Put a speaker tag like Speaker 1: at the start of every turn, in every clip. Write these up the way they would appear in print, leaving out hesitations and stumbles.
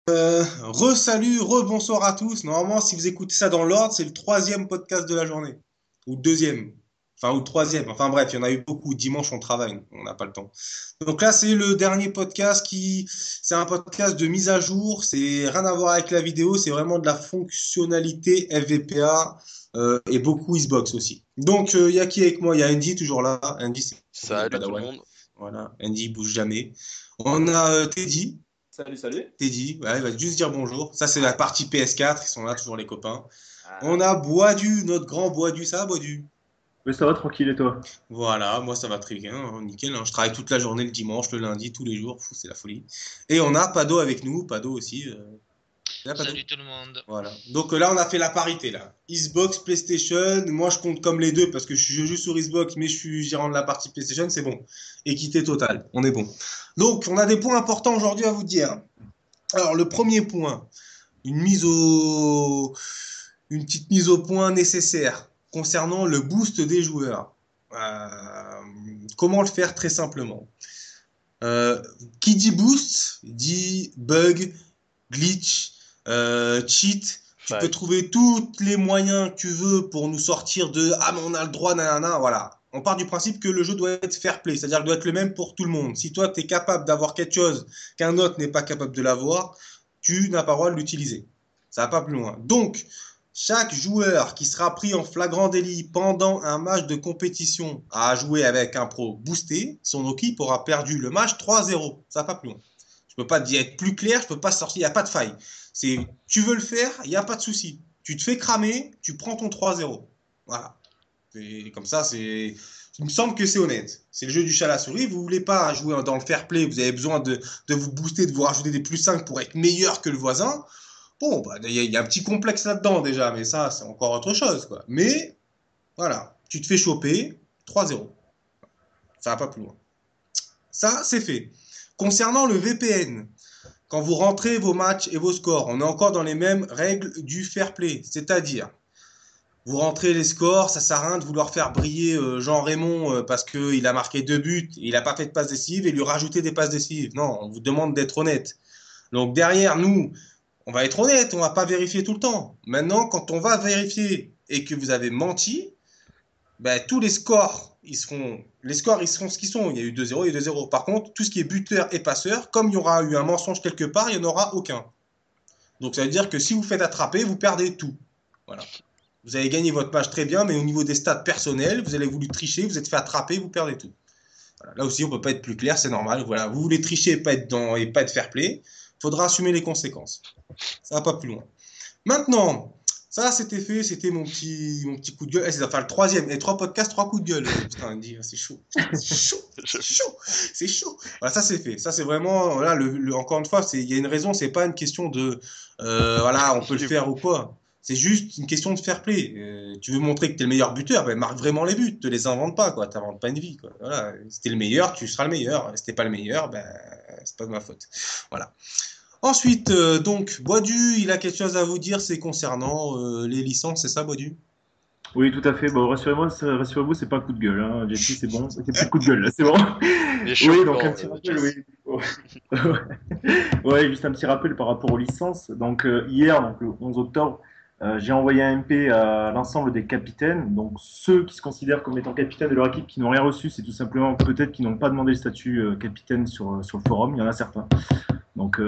Speaker 1: Re-salut, re-bonsoir à tous. Normalement, si vous écoutez ça dans l'ordre, c'est le troisième podcast de la journée. Ou le deuxième. Enfin, ou le troisième. Enfin bref, il y en a eu beaucoup. Dimanche, on travaille. On n'a pas le temps. Donc là, c'est le dernier podcast qui... C'est un podcast de mise à jour. C'est rien à voir avec la vidéo. C'est vraiment de la fonctionnalité FVPA et beaucoup Xbox aussi. Donc, il y a qui avec moi? Il y a Andy, toujours là. Andy, c'est mon nouveau
Speaker 2: Salut tout le
Speaker 1: padawan.
Speaker 2: monde.
Speaker 1: Voilà. Andy, il bouge jamais. On a Teddy.
Speaker 3: Salut, salut.
Speaker 1: Teddy, ouais, il va juste dire bonjour. Ça, c'est la partie PS4. Ils sont là, toujours les copains. On
Speaker 3: Ah.
Speaker 1: a Boisdu, notre grand Boisdu. Ça va, Boisdu?
Speaker 3: Mais ça va tranquille et toi?
Speaker 1: Voilà, moi, ça va très bien. Hein, nickel. Hein. Je travaille toute la journée, le dimanche, le lundi, tous les jours. Fou, c'est la folie. Et on a Pado avec nous. Pado aussi. Là, Pado.
Speaker 4: Salut tout le monde.
Speaker 1: Voilà. Donc là, on a fait la parité, là. Xbox, PlayStation. Moi, je compte comme les deux parce que je joue sur Xbox, mais je suis gérant de la partie PlayStation. C'est bon. Équité totale. On est bon. Donc, on a des points importants aujourd'hui à vous dire. Alors, le premier point. une mise au, une petite mise au point nécessaire concernant le boost des joueurs. Comment le faire très simplement? Qui dit boost dit bug, glitch, cheat. Tu peux
Speaker 2: Faille.
Speaker 1: trouver tous les moyens que tu veux pour nous sortir de ah mais on a le droit, nanana, voilà. On part du principe que le jeu doit être fair play, c'est-à-dire qu'il doit être le même pour tout le monde. Si toi tu es capable d'avoir quelque chose qu'un autre n'est pas capable de l'avoir, tu n'as pas le droit de l'utiliser. Ça va pas plus loin. Donc, chaque joueur qui sera pris en flagrant délit pendant un match de compétition à jouer avec un pro boosté, son équipe aura perdu le match 3-0. Ça va pas plus loin. Je peux pas dire être plus clair, je peux pas sortir, il n'y a pas de faille. C'est, tu veux le faire, il n'y a pas de souci. Tu te fais cramer, tu prends ton 3-0. Voilà. Et comme ça, c'est. Il me semble que c'est honnête. C'est le jeu du chat à la souris. Vous voulez pas jouer dans le fair play, vous avez besoin de vous booster, de vous rajouter des plus 5 pour être meilleur que le voisin. Bon, bah, y a un petit complexe là-dedans déjà, mais ça, c'est encore autre chose, quoi. Mais, voilà, tu te fais choper, 3-0. Ça va pas plus loin. Ça, c'est fait. Concernant le VPN, quand vous rentrez vos matchs et vos scores, on est encore dans les mêmes règles du fair play. C'est-à-dire, vous rentrez les scores, ça sert à rien de vouloir faire briller Jean Raymond parce qu'il a marqué 2 buts, il n'a pas fait de passe décisive et lui rajouter des passes décisives. Non, on vous demande d'être honnête. Donc derrière, nous, on va être honnête, on va pas vérifier tout le temps. Maintenant, quand on va vérifier et que vous avez menti, ben, tous les scores, ils seront ce qu'ils sont. Il y a eu 2-0, il y a eu 2-0. Par contre, tout ce qui est buteur et passeur, comme il y aura eu un mensonge quelque part, il n'y en aura aucun. Donc ça veut dire que si vous faites attraper, vous perdez tout. Voilà. Vous avez gagné votre match très bien, mais au niveau des stats personnels, vous avez voulu tricher, vous êtes fait attraper, vous perdez tout. Voilà. Là aussi, on ne peut pas être plus clair, c'est normal. Voilà. Vous voulez tricher et pas être fair play, il faudra assumer les conséquences. Ça va pas plus loin. Maintenant, ça c'était fait, c'était mon petit coup de gueule. Ça va faire le troisième. Et 3 podcasts, 3 coups de gueule. Putain, Andy, c'est chaud. C'est chaud. C'est chaud. C'est chaud. Voilà, ça c'est fait. Ça c'est vraiment, voilà, encore une fois, il y a une raison, c'est pas une question de, voilà, on peut le faire ou quoi. C'est juste une question de fair play. Tu veux montrer que tu es le meilleur buteur, ben marque vraiment les buts. Te les invente pas, quoi. T'inventes pas une vie, quoi. Voilà. Si t'es le meilleur, tu seras le meilleur. Si t'es pas le meilleur, ben c'est pas de ma faute. Voilà. Ensuite, donc, Boisdu, il a quelque chose à vous dire, c'est concernant les licences, c'est ça, Boisdu?
Speaker 3: Oui, tout à fait. Bon, rassurez-vous, c'est pas un coup de gueule. Hein. Jesse, c'est bon. C'est plus de coup de gueule là, c'est bon.
Speaker 2: Les
Speaker 3: Oui, donc
Speaker 2: champions,
Speaker 3: un petit rappel,
Speaker 2: Jess.
Speaker 3: oui. Ouais, juste un petit rappel par rapport aux licences. Donc hier, donc le 11 octobre, j'ai envoyé un MP à l'ensemble des capitaines. Donc ceux qui se considèrent comme étant capitaines de leur équipe qui n'ont rien reçu, c'est tout simplement peut-être qu'ils n'ont pas demandé le statut capitaine sur le forum. Il y en a certains. Donc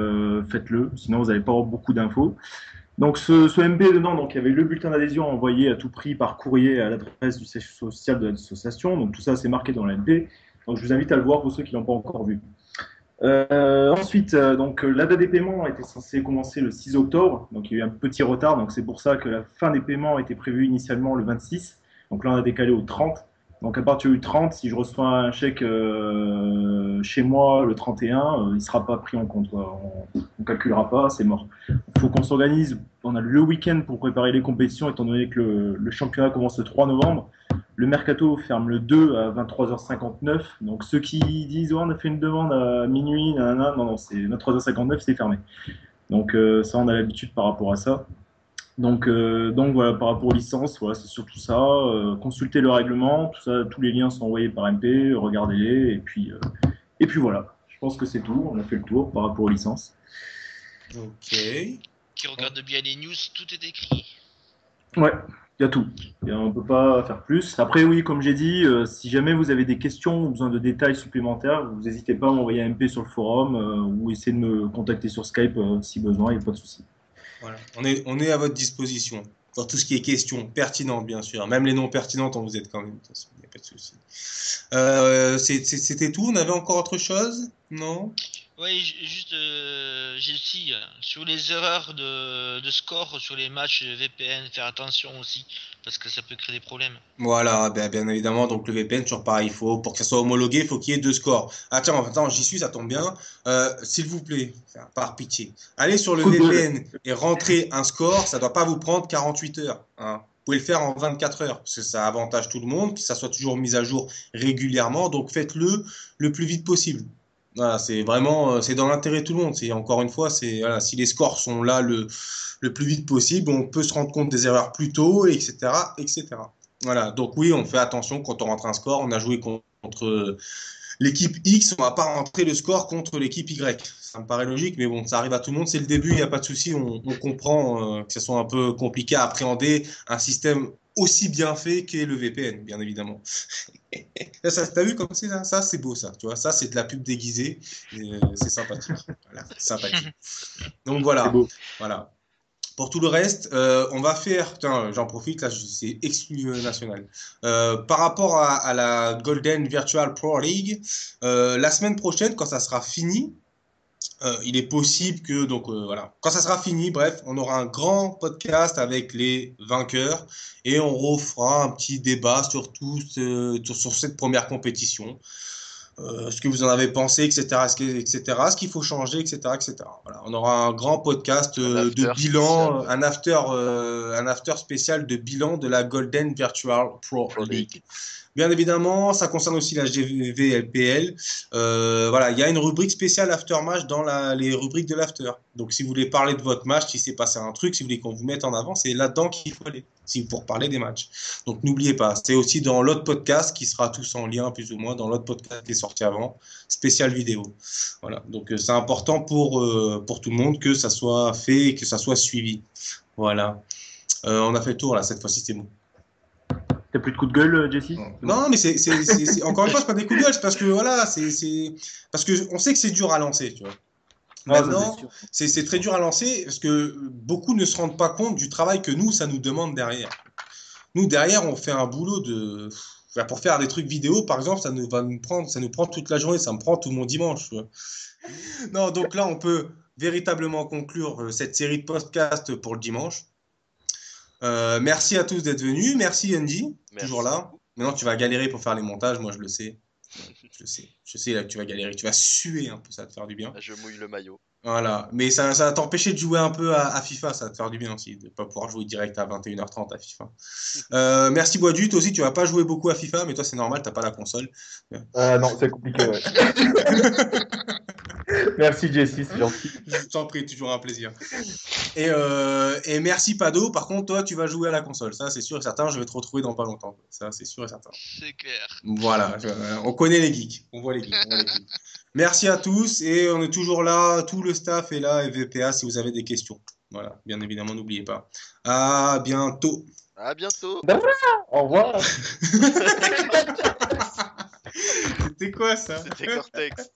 Speaker 3: faites-le, sinon vous n'allez pas avoir beaucoup d'infos. Donc ce MP dedans, donc il y avait le bulletin d'adhésion envoyé à tout prix par courrier à l'adresse du siège social de l'association. Donc tout ça c'est marqué dans le MP. Donc je vous invite à le voir pour ceux qui l'ont pas encore vu. Ensuite, donc la date des paiements était censée commencer le 6 octobre, donc il y a eu un petit retard, donc c'est pour ça que la fin des paiements était prévue initialement le 26. Donc là on a décalé au 30. Donc à partir du 30, si je reçois un chèque chez moi le 31, il ne sera pas pris en compte, quoi. On ne calculera pas, c'est mort. Il faut qu'on s'organise. On a le week-end pour préparer les compétitions, étant donné que le championnat commence le 3 novembre. Le mercato ferme le 2 à 23h59. Donc ceux qui disent oh, on a fait une demande à minuit, nanana, non, non, c'est 23h59, c'est fermé. Donc ça, on a l'habitude par rapport à ça. Donc voilà, par rapport aux licences, voilà, c'est surtout ça. Consultez le règlement, tout ça, tous les liens sont envoyés par MP, regardez-les, et puis voilà. Je pense que c'est tout, on a fait le tour par rapport aux licences.
Speaker 1: Ok.
Speaker 2: Qui regarde bien les news, tout est écrit.
Speaker 3: Ouais, il y a tout. On ne peut pas faire plus. Après, oui, comme j'ai dit, si jamais vous avez des questions ou besoin de détails supplémentaires, vous n'hésitez pas à m'envoyer un MP sur le forum ou essayer de me contacter sur Skype si besoin, il n'y a pas de souci.
Speaker 1: Voilà. On est à votre disposition. Pour tout ce qui est questions pertinentes, bien sûr. Même les non pertinentes, on vous aide quand même. De toute façon, il n'y a pas de souci. C'était tout. On avait encore autre chose? Non?
Speaker 2: Ouais, juste, j'ai aussi, sur les erreurs de score sur les matchs VPN, faire attention aussi, parce que ça peut créer des problèmes.
Speaker 1: Voilà, bien évidemment, donc le VPN, toujours pareil, pour que ça soit homologué, il faut qu'il y ait deux scores. Ah tiens, attends, j'y suis, ça tombe bien. S'il vous plaît, enfin, par pitié, allez sur le
Speaker 3: Coup de gueule.
Speaker 1: VPN et rentrez un score, ça doit pas vous prendre 48 heures. Hein. Vous pouvez le faire en 24 heures, parce que ça avantage tout le monde, que ça soit toujours mis à jour régulièrement, donc faites-le le plus vite possible. Voilà, c'est vraiment, c'est dans l'intérêt de tout le monde. C'est encore une fois, c'est voilà, si les scores sont là le plus vite possible, on peut se rendre compte des erreurs plus tôt, etc., etc. Voilà, donc oui, on fait attention quand on rentre un score. On a joué contre l'équipe X, on va pas rentrer le score contre l'équipe Y. Ça me paraît logique, mais bon, ça arrive à tout le monde. C'est le début, il n'y a pas de souci. On comprend que ce soit un peu compliqué à appréhender un système aussi bien fait qu'est le VPN, bien évidemment. Ça, t'as vu comme c'est là? Ça, c'est beau, ça. Tu vois, ça, c'est de la pub déguisée. C'est sympathique. Voilà, sympathique. Donc
Speaker 3: C'est
Speaker 1: voilà,
Speaker 3: beau.
Speaker 1: voilà. Pour tout le reste, on va faire, tiens, j'en profite, là, c'est exclu national. Par rapport à la Golden Virtual Pro League, la semaine prochaine, quand ça sera fini, il est possible que, donc voilà, quand ça sera fini, bref, on aura un grand podcast avec les vainqueurs et on refera un petit débat sur tout sur cette première compétition. Ce que vous en avez pensé, etc., ce qu'il faut changer, etc., etc. Voilà, on aura un grand podcast de bilan, un after spécial de bilan de la Golden Virtual Pro League. Bien évidemment, ça concerne aussi la GVLPL. Voilà, il y a une rubrique spéciale after match dans les rubriques de l'after. Donc, si vous voulez parler de votre match, si s'est passé un truc, si vous voulez qu'on vous mette en avant, c'est là-dedans qu'il faut aller. Si pour parler des matchs. Donc, n'oubliez pas, c'est aussi dans l'autre podcast qui sera tous en lien, plus ou moins, dans l'autre podcast qui est sorti avant, spécial vidéo. Voilà. Donc, c'est important pour tout le monde que ça soit fait et que ça soit suivi. Voilà. On a fait le tour là, cette fois-ci, c'est bon.
Speaker 3: T'as plus de coups de gueule, Jesse?
Speaker 1: Non, mais encore une fois, c'est pas des coups de gueule, c'est parce que voilà, parce que on sait que c'est dur à lancer, tu vois. Maintenant, c'est très dur à lancer parce que beaucoup ne se rendent pas compte du travail que nous, ça nous demande derrière. Nous, derrière, on fait un boulot pour faire des trucs vidéo, par exemple, ça nous prend toute la journée, ça me prend tout mon dimanche, tu vois. Non, donc là, on peut véritablement conclure cette série de podcasts pour le dimanche. Merci à tous d'être venus. Merci Andy, toujours là. Maintenant, tu vas galérer pour faire les montages, moi je le sais. Je sais là que tu vas galérer, tu vas suer un peu, ça va te faire du bien.
Speaker 4: Je mouille le maillot.
Speaker 1: Voilà, mais ça va t'empêcher de jouer un peu à FIFA, ça va te faire du bien aussi, de ne pas pouvoir jouer direct à 21h30 à FIFA. Merci Boisdu, toi aussi tu vas pas jouer beaucoup à FIFA, mais toi c'est normal, t'as pas la console.
Speaker 3: Non, c'est compliqué, ouais. Merci Jesse, c'est gentil.
Speaker 1: Je t'en prie, toujours un plaisir. Et merci Pado, par contre toi tu vas jouer à la console, ça c'est sûr et certain, je vais te retrouver dans pas longtemps, ça c'est sûr et certain.
Speaker 2: C'est clair.
Speaker 1: Voilà, on connaît les geeks, on voit les geeks. Merci à tous et on est toujours là, tout le staff est là et VPA si vous avez des questions. Voilà, bien évidemment, n'oubliez pas. À bientôt.
Speaker 4: À bientôt.
Speaker 3: Au revoir.
Speaker 1: C'était quoi ça?
Speaker 4: C'était Cortex.